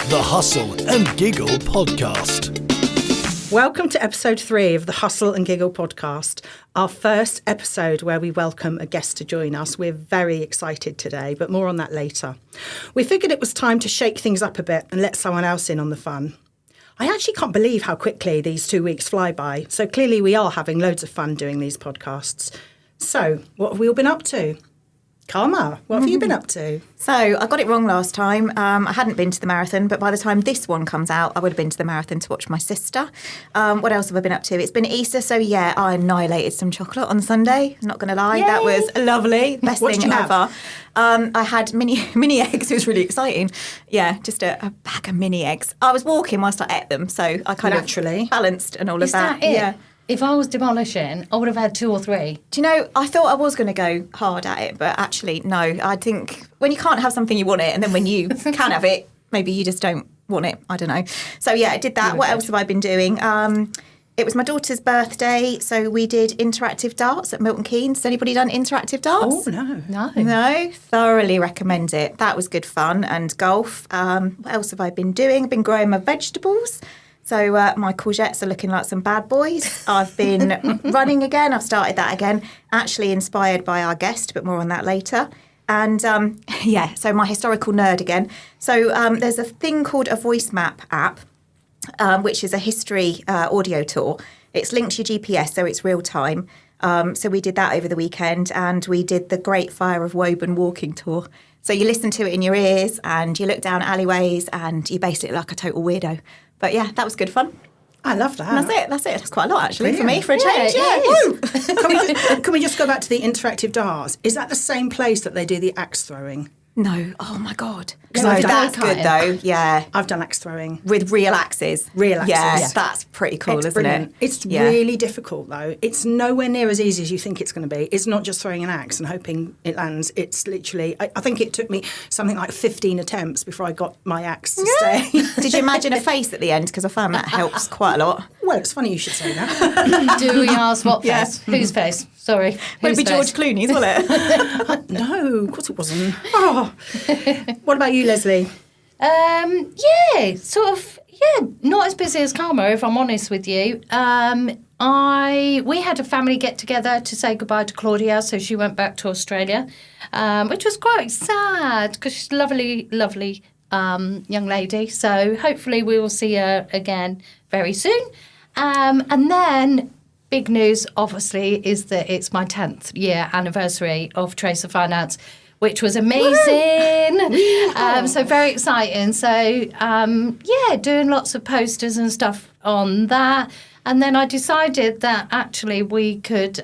The Hustle and Giggle podcast. Welcome to episode 3 of the Hustle and Giggle podcast, our first episode where we welcome a guest to join us. We're very excited today, but more on that later. We figured it was time to shake things up a bit and let someone else in on the fun. I actually can't believe how quickly these 2 weeks fly by, so clearly we are having loads of fun doing these podcasts. So, what have we all been up to? Karma, what have you been up to? So I got it wrong last time. I hadn't been to the marathon, but by the time this one comes out, I would have been to the marathon to watch my sister. What else have I been up to? It's been Easter, so yeah, I annihilated some chocolate on Sunday. I'm not going to lie, That was lovely. Best What did thing you ever. I had mini eggs. It was really exciting. Yeah, just a bag of mini eggs. I was walking whilst I ate them, so I kind Naturally. of balanced and all Is of that. that it? Yeah. If I was demolishing, I would have had 2 or 3. Do you know, I thought I was going to go hard at it, but actually, no. I think when you can't have something, you want it. And then when you can have it, maybe you just don't want it. I don't know. So, yeah, I did that. What else have I been doing? It was my daughter's birthday, so we did interactive darts at Milton Keynes. Has anybody done interactive darts? Oh, no. No? Thoroughly recommend it. That was good fun. And golf. What else have I been doing? I've been growing my vegetables. So my courgettes are looking like some bad boys. I've been running again. I've started that again, actually inspired by our guest, but more on that later. And so my historical nerd again. So there's a thing called a voice map app, which is a history audio tour. It's linked to your GPS, so it's real time. So we did that over the weekend, and we did the Great Fire of Woburn walking tour. So you listen to it in your ears, and you look down alleyways, and you're basically like a total weirdo. But yeah, that was good fun. I love that. And that's it. That's quite a lot, actually, for me, for a Yeah, change. it Woo! Can we just go back to the interactive darts? Is that the same place that they do the axe throwing? No. Oh, my God. No, No, I've that's done good, though. Yeah. I've done axe throwing. With real axes. Real axes. Yeah, Yeah. that's pretty cool, It's isn't brilliant. it? It's Yeah. really difficult, though. It's nowhere near as easy as you think it's going to be. It's not just throwing an axe and hoping it lands. It's literally, I think it took me something like 15 attempts before I got my axe to stay. Did you imagine a face at the end? Because I found that helps quite a lot. Well, it's funny you should say that. Do we ask what Yeah. face? Whose face? Sorry. Won't Whose be George face? Clooney's, will it? No, of course it wasn't. Oh. What about you, Leslie? Not as busy as Karma, if I'm honest with you. We had a family get together to say goodbye to Claudia, so she went back to Australia, which was quite sad because she's a lovely, lovely young lady. So hopefully we will see her again very soon. And then big news, obviously, is that it's my 10th year anniversary of Tracer Finance, which was amazing. So very exciting. So, doing lots of posters and stuff on that. And then I decided that actually we could,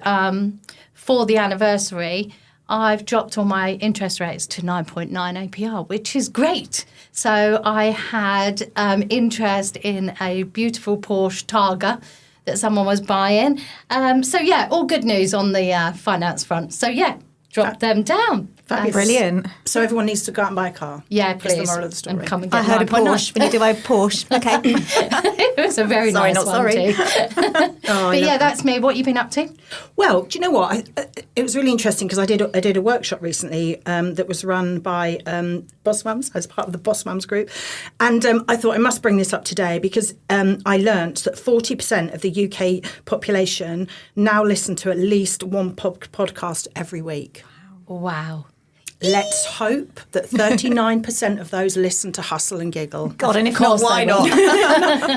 for the anniversary, I've dropped all my interest rates to 9.9 APR, which is great. So I had interest in a beautiful Porsche Targa that someone was buying. All good news on the finance front. So, drop them down. Fabulous. Brilliant. So everyone needs to go out and buy a car. Yeah, That's please. the moral of the story. And come and I get heard a 9.9. Porsche. We need to do a Porsche. Okay. It was a very Sorry, nice not one sorry. too. But yeah, that's me. What have you been up to? Well, do you know what? It was really interesting because I did a workshop recently that was run by Boss Mums as part of the Boss Mums group, and I thought I must bring this up today because I learnt that 40% of the UK population now listen to at least one podcast every week. Wow. Let's hope that 39% of those listen to Hustle and Giggle. God, and if not, why not?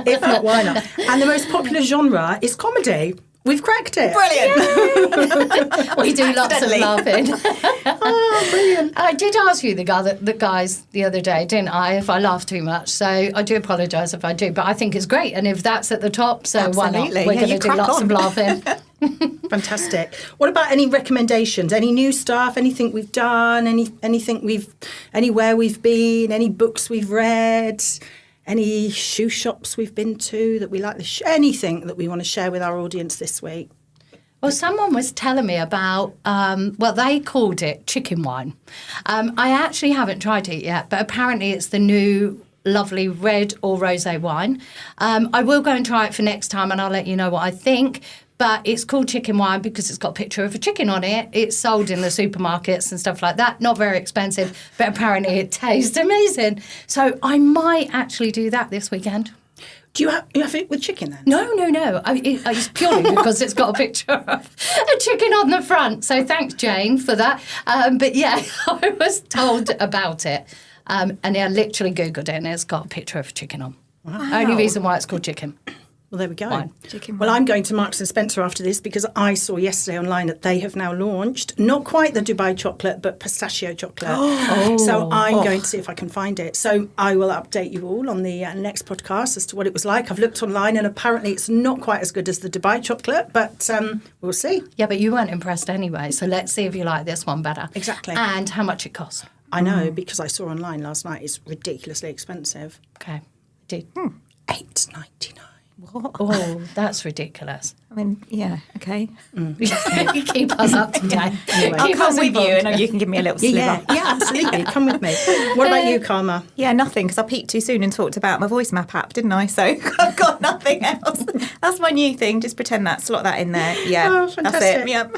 If not, why not? And the most popular genre is comedy. We've cracked it. Brilliant. We do lots of Accidentally. laughing. Oh, brilliant. I did ask you the guys the other day, didn't I, if I laugh too much. So I do apologise if I do, but I think it's great. And if that's at the top, so why not? Absolutely. We're Yeah, going to you do crack lots on. of laughing. Fantastic. What about any recommendations? Any new stuff? Anything we've done? Anywhere we've been? Any books we've read? Any shoe shops we've been to that we like? Anything that we want to share with our audience this week? Well, someone was telling me about, they called it chicken wine. I actually haven't tried it yet, but apparently it's the new lovely red or rosé wine. I will go and try it for next time and I'll let you know what I think. But it's called chicken wine because it's got a picture of a chicken on it. It's sold in the supermarkets and stuff like that. Not very expensive, but apparently it tastes amazing. So I might actually do that this weekend. Do you have it with chicken then? No. It's purely because it's got a picture of a chicken on the front. So thanks, Jane, for that. But yeah, I was told about it. And I literally Googled it and it's got a picture of a chicken on. Wow. Only reason why it's called chicken. Well, there we go. Wine. Well, I'm going to Marks and Spencer after this because I saw yesterday online that they have now launched, not quite the Dubai chocolate, but pistachio chocolate. So I'm going to see if I can find it. So I will update you all on the next podcast as to what it was like. I've looked online and apparently it's not quite as good as the Dubai chocolate, but we'll see. Yeah, but you weren't impressed anyway. So let's see if you like this one better. Exactly. And how much it costs. I know because I saw online last night it's ridiculously expensive. Okay. Did. $8.99. What? Oh, that's ridiculous. I mean, yeah, okay. You keep us up to date. Anyway. I'll Keep come us with involved. you and you can give me a little sliver. Yeah, absolutely. Come with me. What about you, Karma? Yeah, nothing, because I peaked too soon and talked about my voice map app, didn't I? So I've got nothing else. That's my new thing. Just pretend that, slot that in there. Yeah, Oh, fantastic. that's it. Yep.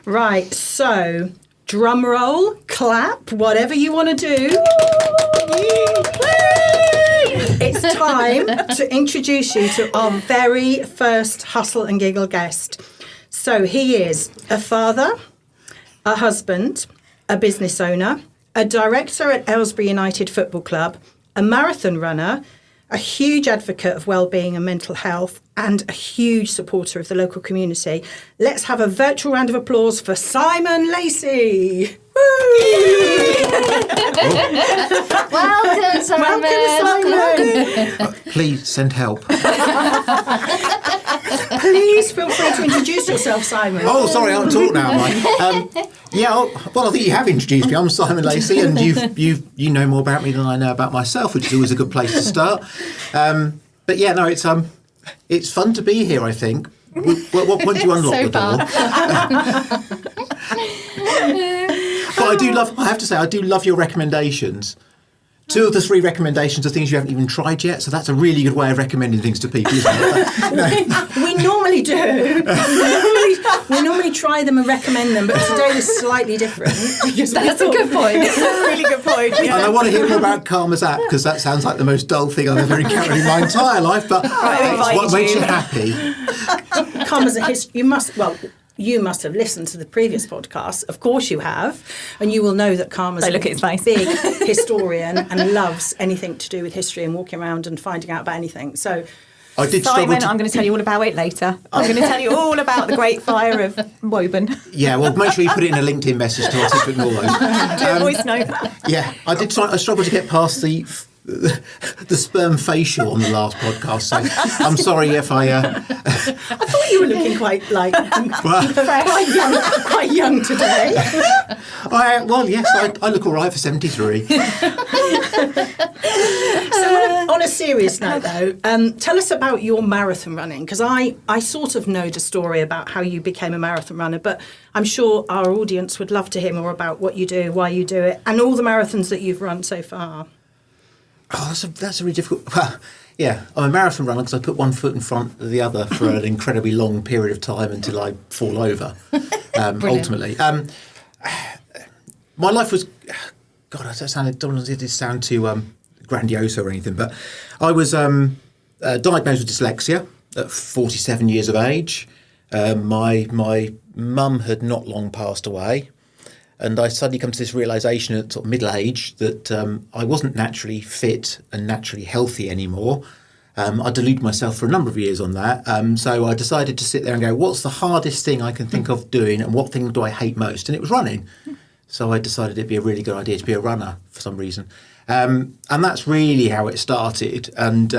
Right, so drum roll, clap, whatever you want to do. It's time to introduce you to our very first Hustle and Giggle guest. So he is a father, a husband, a business owner, a director at Aylesbury United Football Club, a marathon runner, a huge advocate of well-being and mental health, and a huge supporter of the local community. Let's have a virtual round of applause for Simon Lacey. Welcome, Simon. Welcome, Simon. Please send help. Please feel free to introduce yourself, Simon. Oh, sorry, I'll talk now, am I? Well, I think you have introduced me. I'm Simon Lacey, and you know more about me than I know about myself, which is always a good place to start. But yeah, no, it's fun to be here. I think. Once you unlock the door. But I have to say, I do love your recommendations. 2 of the 3 recommendations are things you haven't even tried yet, so that's a really good way of recommending things to people, isn't it? We normally do. We normally try them and recommend them, but today was slightly different. That's a good point. That's a really good point. And I want to hear more about Karma's app, because that sounds like the most dull thing I've ever encountered in my entire life, but it's what makes you happy. Karma's a history. You must have listened to the previous podcast. Of course you have. And you will know that Karma's Don't look at his face. a big historian and loves anything to do with history and walking around and finding out about anything. So, I did Simon, I'm going to tell you all about it later. I'm going to tell you all about the Great Fire of Woburn. Yeah, well, make sure you put it in a LinkedIn message to us to ignore those. Do a voice note. Yeah, I struggled to get past the sperm facial on the last podcast, so I'm sorry if I thought you were looking quite young today. I look all right for 73. So on a serious note, though, tell us about your marathon running, because I sort of know the story about how you became a marathon runner, but I'm sure our audience would love to hear more about what you do, why you do it, and all the marathons that you've run so far. Oh, that's a really difficult. Well, yeah, I'm a marathon runner because I put one foot in front of the other for an incredibly long period of time until I fall over. Ultimately, my life was. God, don't want it to sound too grandiose or anything, but I was diagnosed with dyslexia at 47 years of age. My mum had not long passed away. And I suddenly come to this realisation at sort of middle age that I wasn't naturally fit and naturally healthy anymore. I deluded myself for a number of years on that. So I decided to sit there and go, what's the hardest thing I can think of doing and what thing do I hate most? And it was running. So I decided it'd be a really good idea to be a runner for some reason. And that's really how it started. And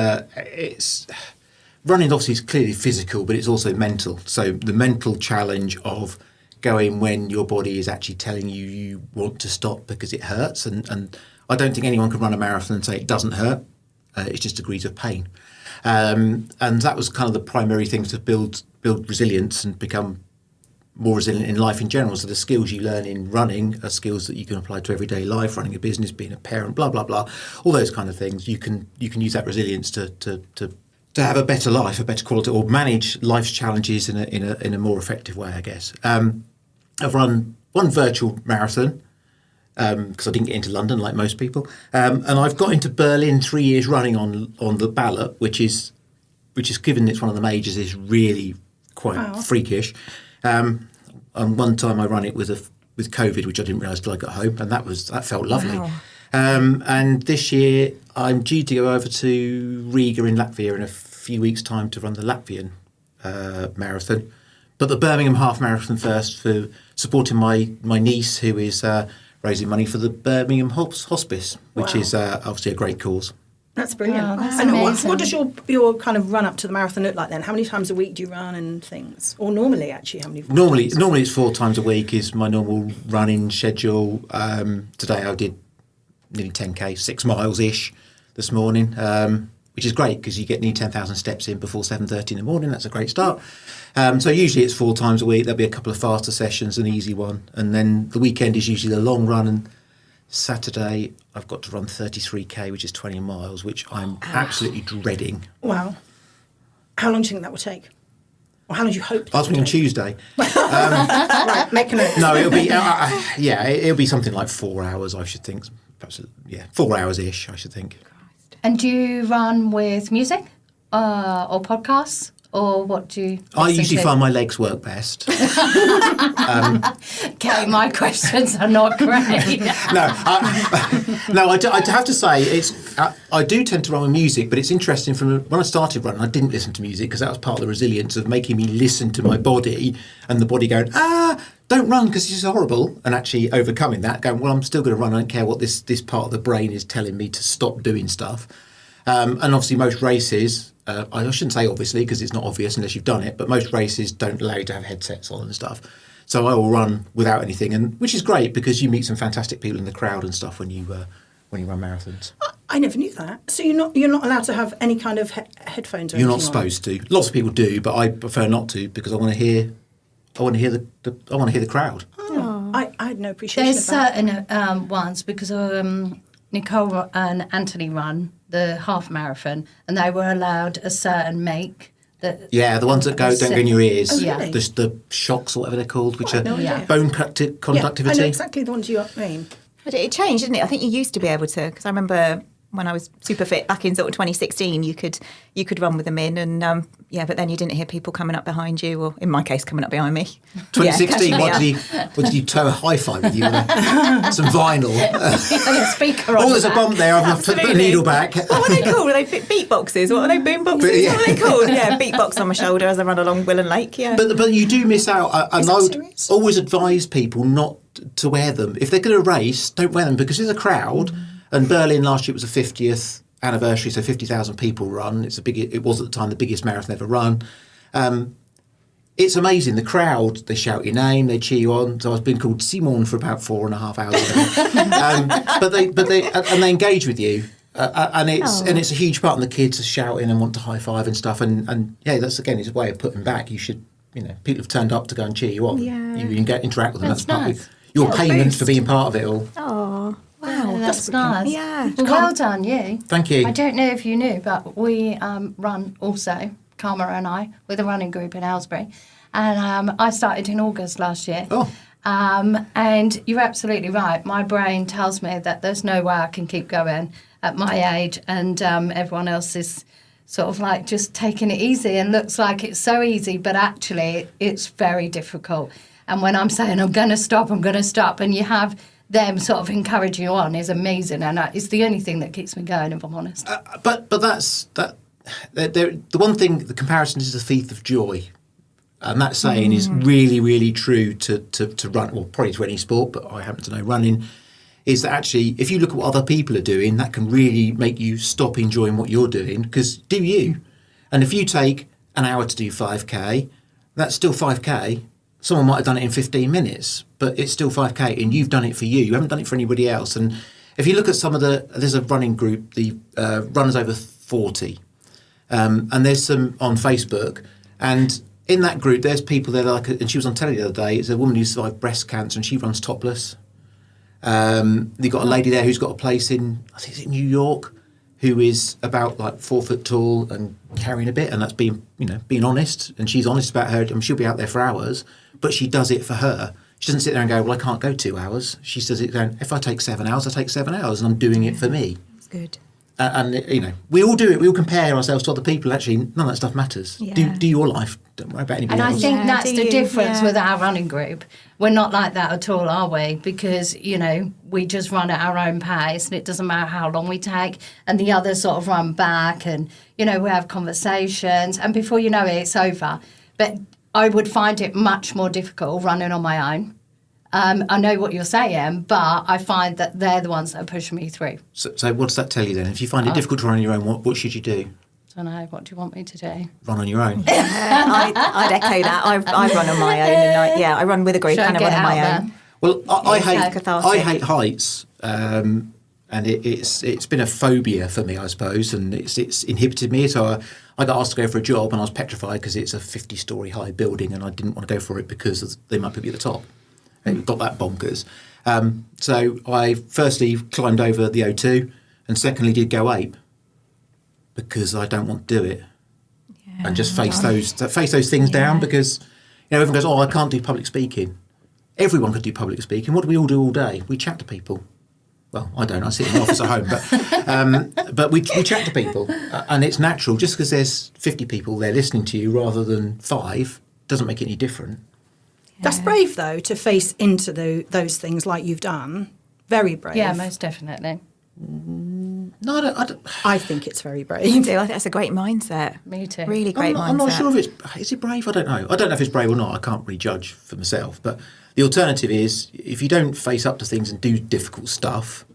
running obviously is clearly physical, but it's also mental. So the mental challenge of going when your body is actually telling you want to stop because it hurts. And I don't think anyone can run a marathon and say it doesn't hurt. It's just degrees of pain. And that was kind of the primary thing to build resilience and become more resilient in life in general. So the skills you learn in running are skills that you can apply to everyday life, running a business, being a parent, blah, blah, blah. All those kind of things. You can use that resilience to to have a better life, a better quality, or manage life's challenges in a more effective way, I guess. I've run one virtual marathon because I didn't get into London like most people, and I've got into Berlin 3 years running on the ballot, which is given it's one of the majors, is really quite freakish. And one time I ran it with COVID, which I didn't realise till I got home, and that felt lovely. Wow. And this year I'm due to go over to Riga in Latvia in a few weeks' time to run the Latvian marathon. But the Birmingham half marathon first, for supporting my niece who is raising money for the Birmingham Hospice, which is obviously a great cause. That's brilliant. Wow, that's and amazing. what does your kind of run up to the marathon look like then? How many times a week do you run and things? Or normally, actually, how many? Normally it's 4 times a week is my normal running schedule. Today I did nearly 10k, 6 miles-ish this morning, which is great because you get nearly 10,000 steps in before 7:30 in the morning. That's a great start. So usually it's 4 times a week. There'll be a couple of faster sessions, an easy one. And then the weekend is usually the long run. And Saturday I've got to run 33k, which is 20 miles, which I'm absolutely dreading. Wow. How long do you think that will take? Or how long do you hope? I was thinking Tuesday. Right, make a note. No, it'll be it'll be something like 4 hours, I should think. Perhaps 4 hours-ish, I should think. And do you run with music or podcasts? Or what do you I listen usually to? find my legs work best. Okay, my questions are not great. No, I have to say I do tend to run with music, but it's interesting. From when I started running, I didn't listen to music because that was part of the resilience of making me listen to my body and the body going, don't run because this is horrible, and actually overcoming that, going, well, I'm still going to run. I don't care what this part of the brain is telling me to stop doing stuff. And obviously most races, I shouldn't say obviously because it's not obvious unless you've done it, but most races don't allow you to have headsets on and stuff. So I will run without anything, and which is great because you meet some fantastic people in the crowd and stuff when you run marathons. I never knew that. So you're not allowed to have any kind of headphones or You're not anything on? supposed to. Lots of people do, but I prefer not to because I want to hear the crowd. Oh, I had no appreciation There's of that. certain ones because Nicole and Anthony run the half marathon, and they were allowed a certain make. Yeah, the ones that don't go in your ears. Oh, really? The shocks or whatever they're called, which are no idea. bone Yeah, conductivity. I know exactly the ones you mean. But it changed, didn't it? I think you used to be able to, because I remember when I was super fit back in sort of 2016, you could run with them in, and but then you didn't hear people coming up behind you, or in my case, coming up behind me. 2016, Yeah, what did you tow a hi-fi with you? Some vinyl. And a speaker on There's the a bump there. I've put the needle back. What are they called? Are they beatboxes? What are they? Boom boxes? Yeah. What are they called? Yeah, beatbox on my shoulder as I run along Willen Lake. Yeah. But you do miss out. And that I would serious? always advise people not to wear them. If they're going to race, don't wear them because there's a crowd. And Berlin last year was the 50th anniversary, so 50,000 people run. It was at the time the biggest marathon ever run. It's amazing. The crowd, they shout your name, they cheer you on. So I've been called Simon for about 4.5 hours. But they engage with you. And it's a huge part, and the kids are shouting and want to high five and stuff. And that's again, it's a way of putting back. You should, people have turned up to go and cheer you on. Yeah. You can interact with them. That's Part nice. of your Yeah, payment boost. for being part of it all. Oh, wow. That's nice. Yeah. Well done, you. Thank you. I don't know if you knew, but we run also, Karma and I, with a running group in Aylesbury. And I started in August last year. Oh. And you're absolutely right. My brain tells me that there's no way I can keep going at my age, and everyone else is sort of like just taking it easy and looks like it's so easy, but actually it's very difficult. And when I'm saying I'm going to stop, and you have them sort of encouraging you on is amazing, and it's the only thing that keeps me going, if I'm honest. But that's that. The one thing, the comparison is the thief of joy, and that saying is really, really true to run. Well, probably to any sport, but I happen to know running. Is that actually, if you look at what other people are doing, that can really make you stop enjoying what you're doing, because do you? And if you take an hour to do 5k, that's still 5k. Someone might have done it in 15 minutes, but it's still 5k, and you've done it for you. You haven't done it for anybody else. And if you look at there's a running group, the Runners Over 40, and there's some on Facebook, and in that group, there's people there and she was on telly the other day. It's a woman who survived breast cancer, and she runs topless. They've got a lady there who's got a place in, I think it's in New York, who is about like 4 foot tall and carrying a bit, and that's being honest, and she's honest about her. I mean, she'll be out there for hours, but she does it for her. She doesn't sit there and go, well, I can't go 2 hours. She does it going, if I take 7 hours, I take 7 hours, and I'm doing it for me. That's good. And we all do it. We all compare ourselves to other people. Actually, none of that stuff matters. Yeah. Do your life. Don't worry about anybody And else. I think Yeah, that's do the you? difference Yeah. with our running group. We're not like that at all, are we? Because, we just run at our own pace and it doesn't matter how long we take. And the others sort of run back and, we have conversations. And before you know it, it's over. But I would find it much more difficult running on my own. I know what you're saying, but I find that they're the ones that are pushing me through. So what does that tell you then? If you find it difficult to run on your own, what should you do? I don't know. What do you want me to do? Run on your own. I'd echo that. I run on my own, and I run with a group Should I and I get run on my out own. there? Well, I cathartic. hate heights, and it's been a phobia for me, I suppose, and it's inhibited me. So I got asked to go for a job, and I was petrified because it's a 50-story high building, and I didn't want to go for it because they might put me at the top. It got that bonkers. So I firstly climbed over the O2, and secondly did go ape because I don't want to do it, and just face those things down because everyone goes, oh, I can't do public speaking. Everyone could do public speaking. What do we all do all day? We chat to people. Well, I don't. I sit in the office at home, but we chat to people, and it's natural. Just because there's 50 people there listening to you rather than 5 doesn't make it any different. That's brave, though, to face into those things like you've done. Very brave. Yeah, most definitely. No, I don't. I think it's very I brave. do. I think that's a great mindset. Me too. Really great mindset. I'm not sure if is it brave? I don't know. I don't know if it's brave or not. I can't really judge for myself. But the alternative is if you don't face up to things and do difficult stuff,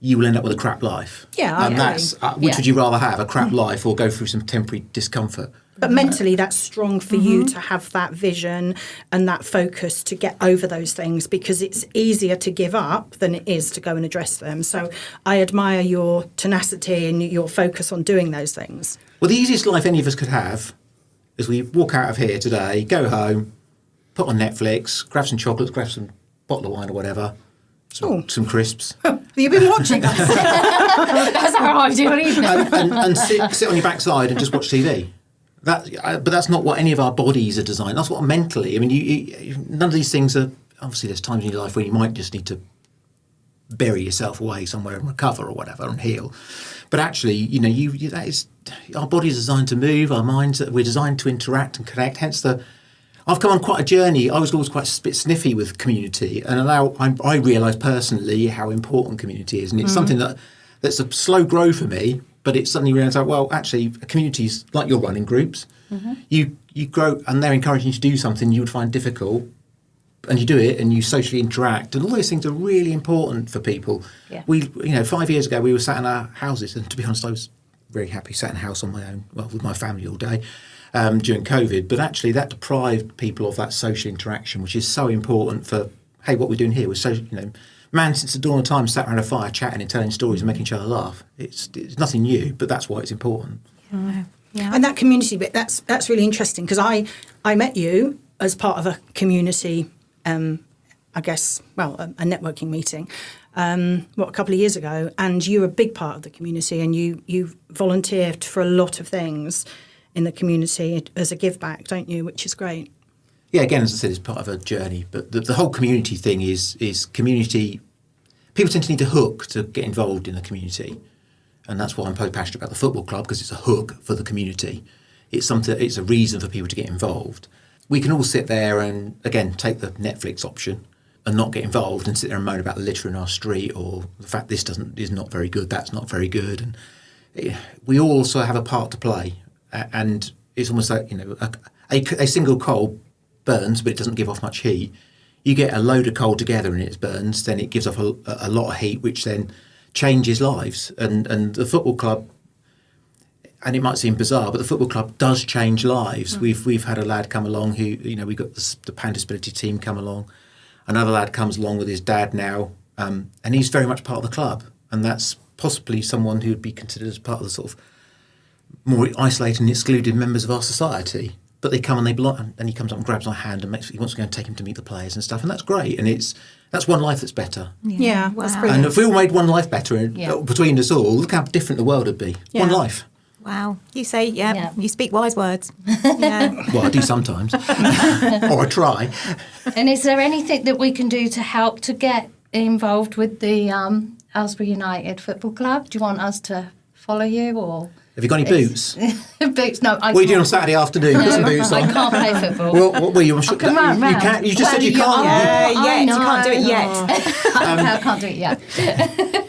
you will end up with a crap life. Yeah, I and agree. that's which would you rather have, a crap life or go through some temporary discomfort? But mentally, that's strong for you to have that vision and that focus to get over those things, because it's easier to give up than it is to go and address them. So I admire your tenacity and your focus on doing those things. Well, the easiest life any of us could have is we walk out of here today, go home, put on Netflix, grab some chocolates, grab some bottle of wine or whatever, some crisps, Have you been watching us? That's our ideal evening. and sit on your backside and just watch TV. But that's not what any of our bodies are designed. That's what mentally. I mean, none of these things are. Obviously, there's times in your life where you might just need to bury yourself away somewhere and recover or whatever and heal. But actually, that is our bodies are designed to move. Our minds, we're designed to interact and connect. Hence I've come on quite a journey. I was always quite a bit sniffy with community, and now I realise personally how important community is, and it's something that's a slow grow for me. But it's suddenly realised, well, actually, communities like your running groups, you grow, and they're encouraging you to do something you would find difficult, and you do it, and you socially interact, and all those things are really important for people. Yeah. 5 years ago, we were sat in our houses, and to be honest, I was very happy sat in a house on my own, well, with my family all day during COVID. But actually, that deprived people of that social interaction, which is so important for what we're doing here. We're so man since the dawn of time sat around a fire chatting and telling stories and making each other laugh. It's nothing new, but that's why it's important. Yeah. And that community bit, that's really interesting, because I met you as part of a community, a networking meeting, a couple of years ago, and you're a big part of the community, and you volunteered for a lot of things in the community as a give back, don't you, which is great. Yeah, again, as I said, it's part of a journey. But the whole community thing is community. People tend to need a hook to get involved in the community. And that's why I'm so passionate about the football club, because it's a hook for the community. It's a reason for people to get involved. We can all sit there and, again, take the Netflix option and not get involved and sit there and moan about the litter in our street or the fact this is not very good, that's not very good. And we all also have a part to play. And it's almost like, a single coal burns, but it doesn't give off much heat. You get a load of coal together and it burns, then it gives off a lot of heat, which then changes lives. And the football club, and it might seem bizarre, but the football club does change lives. We've had a lad come along who, we got the Pan Disability team come along. Another lad comes along with his dad now, and he's very much part of the club. And that's possibly someone who would be considered as part of the sort of more isolated and excluded members of our society. but they come and they belong, and he comes up and grabs my hand and he wants to go and take him to meet the players and stuff, and that's great. And that's one life that's better. Yeah, Wow. that's brilliant. And if we all made one life better between us all, look how different the world would be. Yeah. One life. Wow. You say, Yeah. you speak wise words. Yeah. Well, I do sometimes, or I try. And is there anything that we can do to help to get involved with the Aylesbury United Football Club? Do you want us to follow you or? Have you got any boots? Boots? No, I What are you doing on can't. Saturday afternoon? Put some boots I on. can't play football. Well, what were you? can run You round. can't. You just said you Well, can't. yeah. Yet. I You can't do it know. yet. I can't do it yet.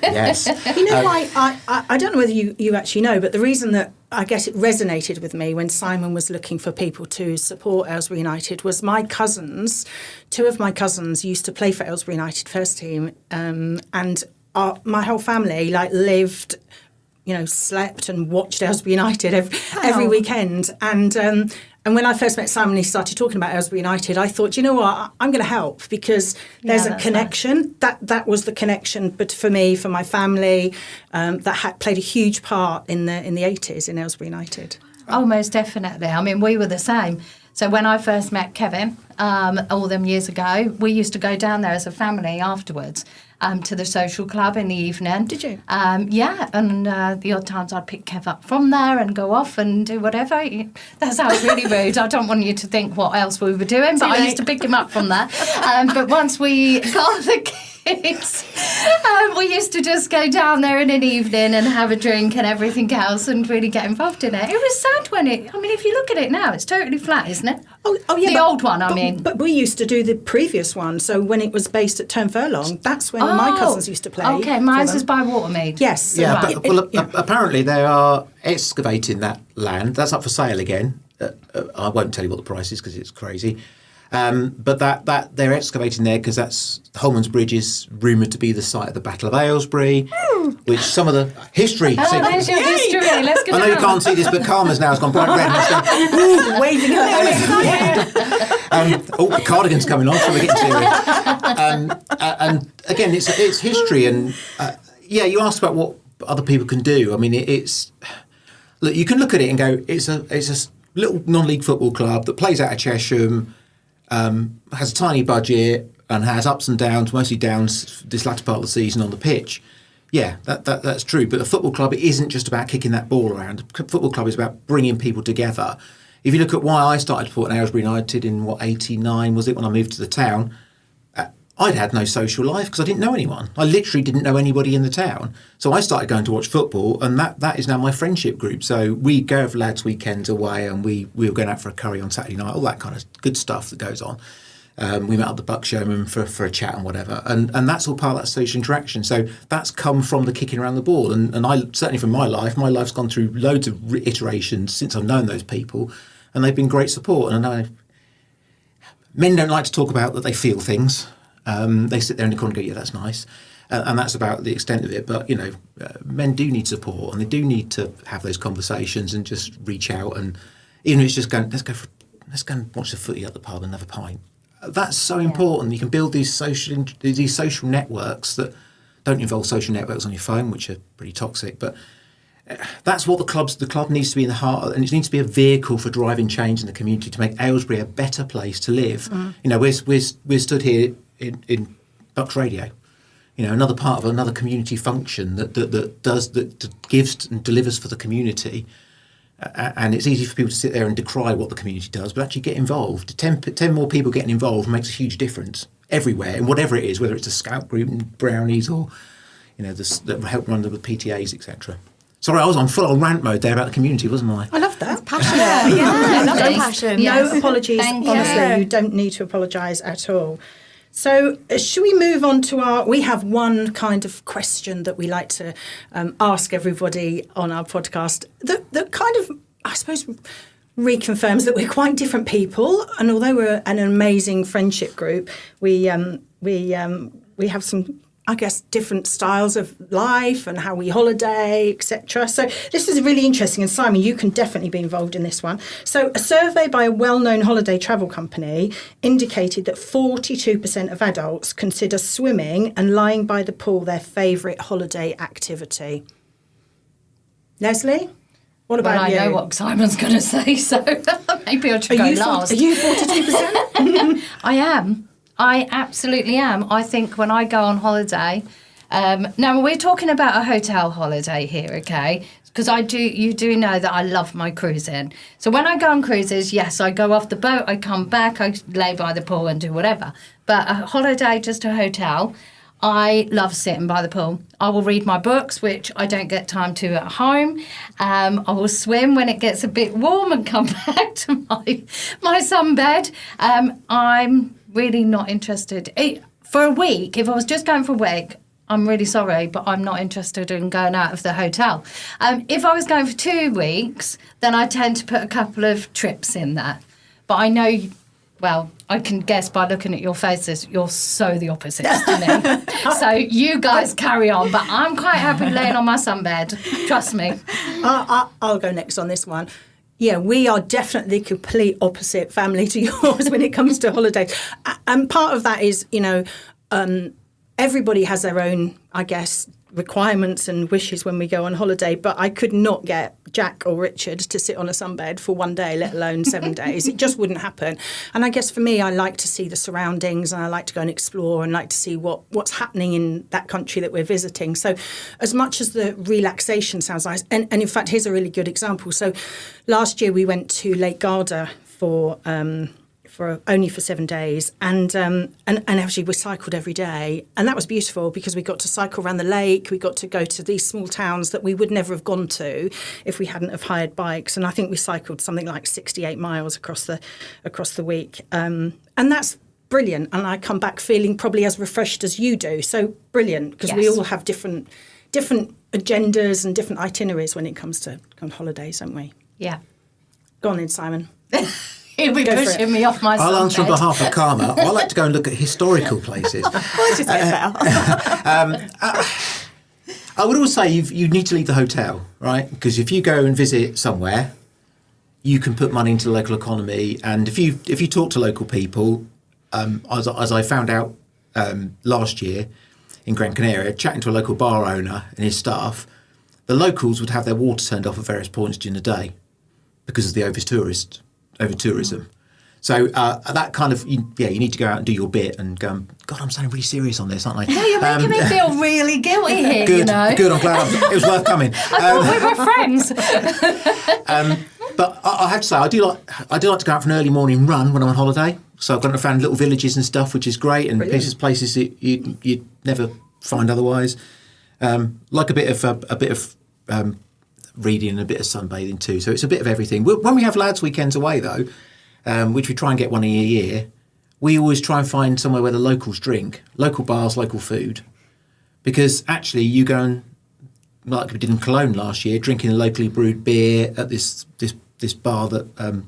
Yes. You know, I don't know whether you actually know, but the reason that I guess it resonated with me when Simon was looking for people to support Aylesbury United was two of my cousins used to play for Aylesbury United first team, and my whole family lived, slept and watched Aylesbury United every weekend. And when I first met Simon, he started talking about Aylesbury United. I thought, you know what, I'm going to help because there's a connection. Nice. That was the connection, but for me, for my family, that played a huge part in the 80s in Aylesbury United. Oh, most definitely. I mean, we were the same. So when I first met Kevin, all them years ago, we used to go down there as a family afterwards. To the social club in the evening. Did you? Yeah, and the odd times I'd pick Kev up from there and go off and do whatever. That sounds really rude. I don't want you to think what else we were doing, but I used to pick him up from there. But once we got the kids, we used to just go down there in an evening and have a drink and everything else and really get involved in it. It was sad if you look at it now, it's totally flat, isn't it? Oh yeah, the old one, I mean. But we used to do the previous one. So when it was based at Turn Furlong, that's when my cousins used to play. Okay, mine was by Watermead. Yes. Yeah, Right. but apparently they are excavating that land. That's up for sale again. I won't tell you what the price is because it's crazy. But that they're excavating there because that's Holman's Bridge is rumoured to be the site of the Battle of Aylesbury, which some of the history. Oh, there's your history. Let's go I know down. you can't see this, but Karma's now has gone bright red. And she's going, Waving her hand. the cardigan's coming on, so we're getting serious. And again, it's history, and you asked about what other people can do. I mean, it's look, you can look at it and go, it's a little non-league football club that plays out of Chesham, has a tiny budget and has ups and downs, mostly downs this latter part of the season on the pitch. Yeah, that's true. But a football club, it isn't just about kicking that ball around. A football club is about bringing people together. If you look at why I started supporting Aylesbury United in, 89 was it, when I moved to the town, I'd had no social life because I didn't know anyone. I literally didn't know anybody in the town. So I started going to watch football, and that is now my friendship group. So we go for lads' weekends away, and we were going out for a curry on Saturday night, all that kind of good stuff that goes on. We met up the Buck Showman for a chat and whatever. And that's all part of that social interaction. So that's come from the kicking around the ball. And I certainly from my life's gone through loads of iterations since I've known those people, and they've been great support. And I know men don't like to talk about that they feel things. They sit there in the corner and go, yeah, that's nice. And that's about the extent of it. But, men do need support, and they do need to have those conversations and just reach out. And even if it's just going, let's go and watch the footy at the pub and have a pint. That's so important. You can build these social networks that don't involve social networks on your phone, which are pretty toxic. But that's what the club needs to be in the heart of, and it needs to be a vehicle for driving change in the community to make Aylesbury a better place to live. We're stood here in Bucks Radio, another part of another community function that gives and delivers for the community. And it's easy for people to sit there and decry what the community does, but actually get involved. 10 more people getting involved makes a huge difference everywhere, and whatever it is, whether it's a scout group and brownies or, that help run the PTAs, etc. Sorry, I was on full on rant mode there about the community, wasn't I? I love that. Passionate. I love that passion. No apologies, Thank honestly. you. You don't need to apologise at all. So should we move on to we have one kind of question that we like to ask everybody on our podcast that kind of, I suppose, reconfirms that we're quite different people. And although we're an amazing friendship group, we have some, I guess, different styles of life and how we holiday, etc. So this is really interesting. And Simon, you can definitely be involved in this one. So a survey by a well-known holiday travel company indicated that 42% of adults consider swimming and lying by the pool their favourite holiday activity. Leslie, what about you? I know what Simon's going to say, so Maybe I should go last. Are you 42%? I am. I absolutely am. I think when I go on holiday, now we're talking about a hotel holiday here, okay? Because you do know that I love my cruising. So when I go on cruises, yes, I go off the boat, I come back, I lay by the pool and do whatever. But a holiday, just a hotel, I love sitting by the pool. I will read my books, which I don't get time to at home. I will swim when it gets a bit warm and come back to my sunbed. I'm really not interested. For a week, if I was just going for a week, I'm really sorry, but I'm not interested in going out of the hotel. If I was going for 2 weeks, then I tend to put a couple of trips in that. But I know, well, I can guess by looking at your faces, you're so the opposite to me. So you guys carry on, but I'm quite happy laying on my sunbed. Trust me. I'll go next on this one. Yeah, we are definitely complete opposite family to yours when it comes to holidays. And part of that is, everybody has their own, I guess, requirements and wishes when we go on holiday, but I could not get Jack or Richard to sit on a sunbed for 1 day, let alone 7 days. It just wouldn't happen. And I guess for me, I like to see the surroundings and I like to go and explore and like to see what's happening in that country that we're visiting. So as much as the relaxation sounds nice, and in fact, here's a really good example. So last year we went to Lake Garda for only for 7 days, and actually we cycled every day, and that was beautiful because we got to cycle around the lake. We got to go to these small towns that we would never have gone to if we hadn't have hired bikes, and I think we cycled something like 68 miles across the week, and that's brilliant. And I come back feeling probably as refreshed as you do. So brilliant, because we all have different agendas and different itineraries when it comes to holidays, don't we? Yeah. Go on then, Simon. He'll be pushing me off my I'll sunbed. answer on behalf of Karma. I like to go and look at historical places. What'd you say about? I would always say you need to leave the hotel, right? Because if you go and visit somewhere, you can put money into the local economy. And if you talk to local people, as I found out last year in Gran Canaria, chatting to a local bar owner and his staff, the locals would have their water turned off at various points during the day because of the over-tourism. So that kind of, you need to go out and do your bit and go, God, I'm sounding really serious on this, aren't I? Yeah, you're making me feel really guilty here, Good, I'm glad it was worth coming. I thought we were friends. But I have to say, I do like to go out for an early morning run when I'm on holiday. So I've gone and found little villages and stuff, which is great, and places that you'd never find otherwise. Like a bit of reading and a bit of sunbathing too. So it's a bit of everything. When we have lads' weekends away though, which we try and get one a year, we always try and find somewhere where the locals drink, local bars, local food, because actually you go and, like we did in Cologne last year, drinking a locally brewed beer at this bar that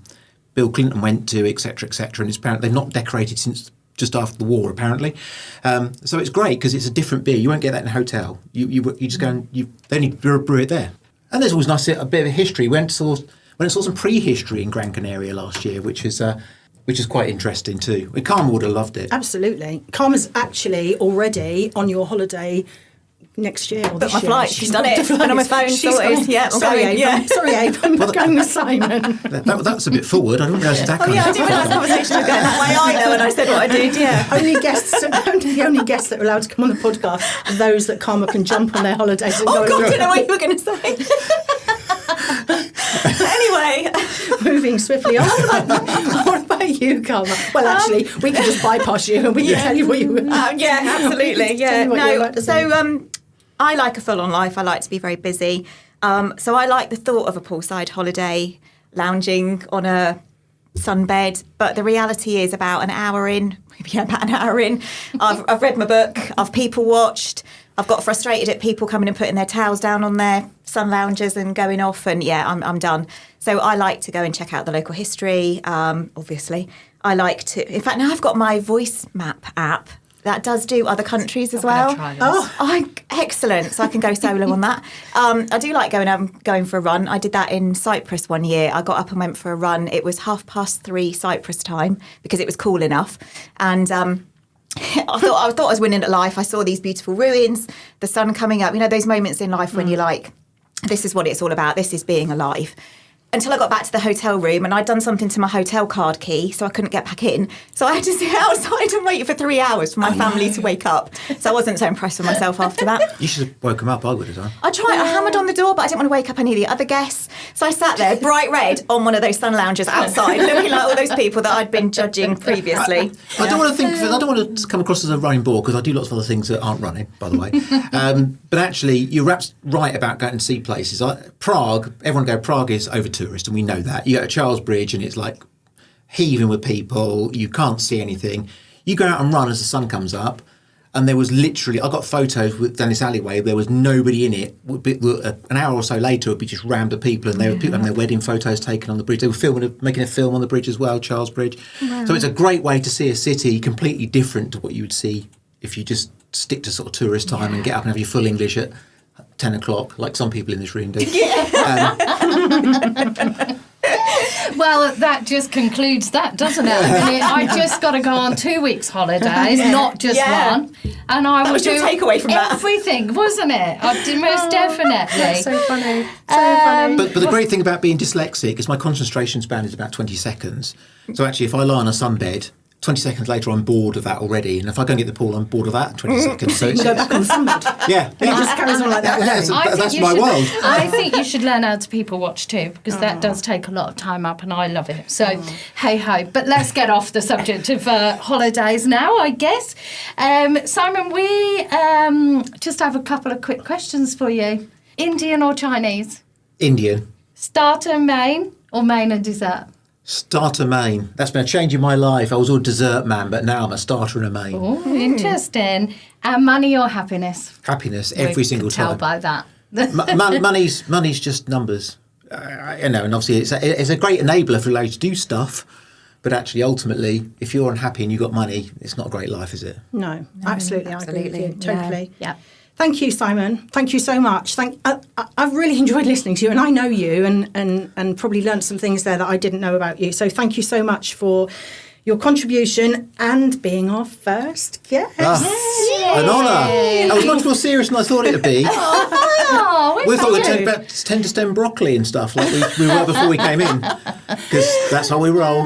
Bill Clinton went to, etc., etc. And it's apparently they've not decorated since just after the war, apparently. So it's great because it's a different beer. You won't get that in a hotel. You just go and they only brew it there. And there's always nice a bit of history. We saw some prehistory in Gran Canaria last year, which is quite interesting too. Karma would have loved it. Absolutely. Karma's actually already on your holiday next year or this my year. flight. She's done it. Been on my phone. Sorted. Yeah. Sorry, Abe. Yeah. Sorry, Abe. I'm going with Simon. That's a bit forward. I didn't realise that. I didn't realise the conversation was going that way either when I said what I did. Yeah. The only guests that are allowed to come on the podcast are those that Karma can jump on their holidays and go. Oh God, I don't know what you were going to say. Anyway, moving swiftly on. What about you, Karma? Well, actually, we can just bypass you and we can tell you what you were. Yeah, absolutely. Yeah. No. So, I like a full-on life. I like to be very busy. So I like the thought of a poolside holiday, lounging on a sunbed. But the reality is about an hour in. I've read my book. I've people watched. I've got frustrated at people coming and putting their towels down on their sun loungers and going off, and I'm done. So I like to go and check out the local history, obviously. I like to, in fact, now I've got my voice map app that does do other countries as well. Excellent. So I can go solo on that. I do like going for a run. I did that in Cyprus one year. I got up and went for a run. It was 3:30 Cyprus time because it was cool enough. And I thought I was winning at life. I saw these beautiful ruins, the sun coming up. You know, those moments in life when you're like, this is what it's all about. This is being alive. until I got back to the hotel room, and I'd done something to my hotel card key, so I couldn't get back in. So I had to sit outside and wait for 3 hours for my family to wake up. So I wasn't so impressed with myself after that. You should have woke them up. I would have done. I hammered on the door, but I didn't want to wake up any of the other guests. So I sat there, bright red, on one of those sun loungers outside, looking like all those people that I'd been judging previously. I don't want to come across as a running bore, because I do lots of other things that aren't running, by the way. But actually, you're right about going to see places. Prague, everyone go, Prague is over tourist, and we know that. You go to Charles Bridge and it's like heaving with people. You can't see anything. You go out and run as the sun comes up, and there was literally, I got photos down this alleyway, there was nobody in it. An hour or so later, it would be just rammed of people, and there were people having their wedding photos taken on the bridge. They were making a film on the bridge as well, Charles Bridge. Wow. So it's a great way to see a city completely different to what you would see if you just stick to sort of tourist time and get up and have your full English at 10 o'clock, like some people in this room do. Well, that just concludes that, doesn't it? I mean, I just got to go on 2 weeks holidays, not just one. And I will do takeaway from everything, wasn't it? I did most definitely. That's so funny. Funny. But the great thing about being dyslexic is my concentration span is about 20 seconds. So actually, if I lie on a sunbed, 20 seconds later, I'm bored of that already. And if I go and get the pool, I'm bored of that in 20 seconds. So it's, go back on the sunbed. Yeah. It just carries on like that. That's my world. I think you should learn how to people watch too, because that does take a lot of time up, and I love it. So, hey ho. But let's get off the subject of holidays now, I guess. Simon, we just have a couple of quick questions for you. Indian or Chinese? Indian. Starter, main, or main and dessert? Starter, main. That's been a change in my life. I was all dessert man, but now I'm a starter and a main. Oh, interesting. And money or happiness? Happiness every single time. Tell by that. Money's just numbers. And obviously it's a great enabler for you to do stuff. But actually, ultimately, if you're unhappy and you've got money, it's not a great life, is it? No, absolutely. I agree with you. Totally. Yeah. Thank you, Simon. Thank you so much. I've really enjoyed listening to you, and I know you, and probably learnt some things there that I didn't know about you. So thank you so much for your contribution and being our first guest. An honour. That was much more serious than I thought it would be. We thought we'd talk about tend to stem broccoli and stuff like we were before we came in, because that's how we roll.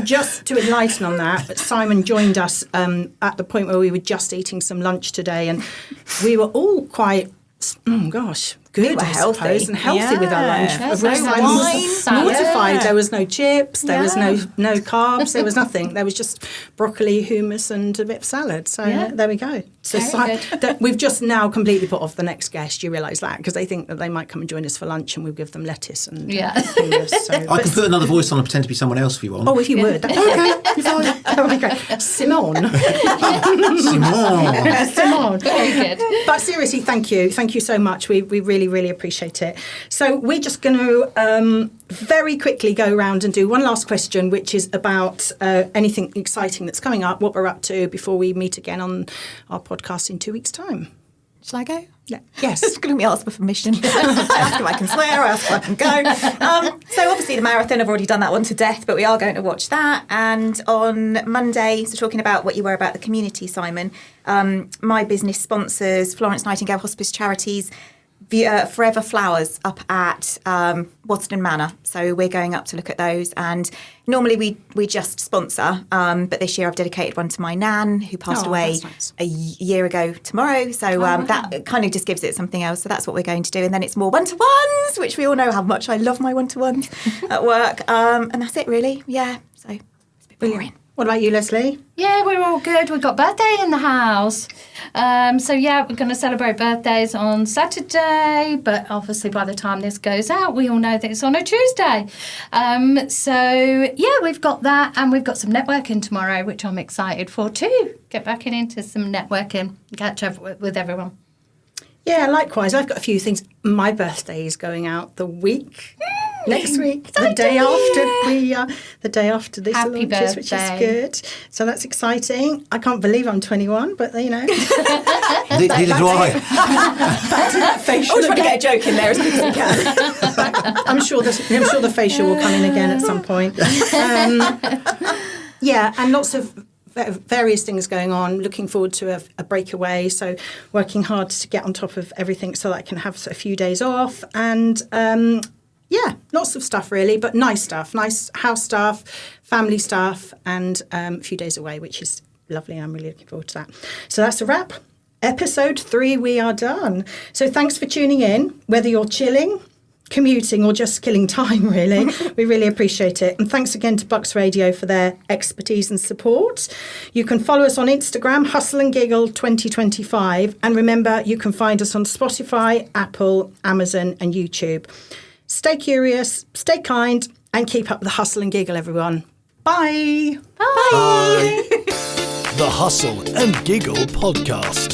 Just to enlighten on that, Simon joined us at the point where we were just eating some lunch today, and we were all quite, good, I suppose, and healthy with our lunch. Simon was mortified. There was no chips, there was no carbs, there was nothing. There was just broccoli, hummus, and a bit of salad. So there we go. So we've just now completely put off the next guest. You realise that, because they think that they might come and join us for lunch, and we'll give them lettuce and fingers. So, I can put another voice on and pretend to be someone else if you want. Oh, if you would. Okay, you're fine. That would be great. Simone. Simone. Very good. But seriously, thank you. Thank you so much. We really, really appreciate it. So we're just going to very quickly go around and do one last question, which is about anything exciting that's coming up, what we're up to before we meet again on our podcast in 2 weeks' time. Shall I go? Yeah. Yes. It's going to be asked for permission. I ask if I can swear, I ask if I can go. So obviously the marathon, I've already done that one to death, but we are going to watch that. And on Monday, so talking about what you were about the community, Simon, my business sponsors Florence Nightingale Hospice Charities Forever Flowers up at Waterton Manor. So we're going up to look at those. And normally we just sponsor, but this year I've dedicated one to my nan, who passed away a year ago tomorrow. So that kind of just gives it something else. So that's what we're going to do. And then it's more one-to-ones, which we all know how much I love my one-to-ones at work. And that's it, really. Yeah, so it's a bit boring. What about you, Leslie? Yeah, we're all good. We've got birthday in the house. So, we're going to celebrate birthdays on Saturday, but obviously by the time this goes out, we all know that it's on a Tuesday. We've got that, and we've got some networking tomorrow, which I'm excited for too. Get back into some networking, catch up with everyone. Yeah, likewise. I've got a few things. My birthday is going out next week, the day after this Happy launches, which is good. So that's exciting. I can't believe I'm 21, but you know. Neither do I. Back to that facial. Always trying to get a joke in there as quick as we can. I'm sure the facial will come in again at some point. And lots of various things going on. Looking forward to a breakaway, so working hard to get on top of everything so that I can have a few days off. And yeah, lots of stuff really, but nice stuff, nice house stuff, family stuff, and a few days away, which is lovely. I'm really looking forward to that. So that's a wrap. Episode 3, we are done. So thanks for tuning in, whether you're chilling, commuting, or just killing time, really. We really appreciate it. And thanks again to Bucks Radio for their expertise and support. You can follow us on Instagram, Hustle and Giggle 2025. And remember, you can find us on Spotify, Apple, Amazon, and YouTube. Stay curious, stay kind, and keep up the hustle and giggle, everyone. Bye. Bye. The Hustle and Giggle Podcast.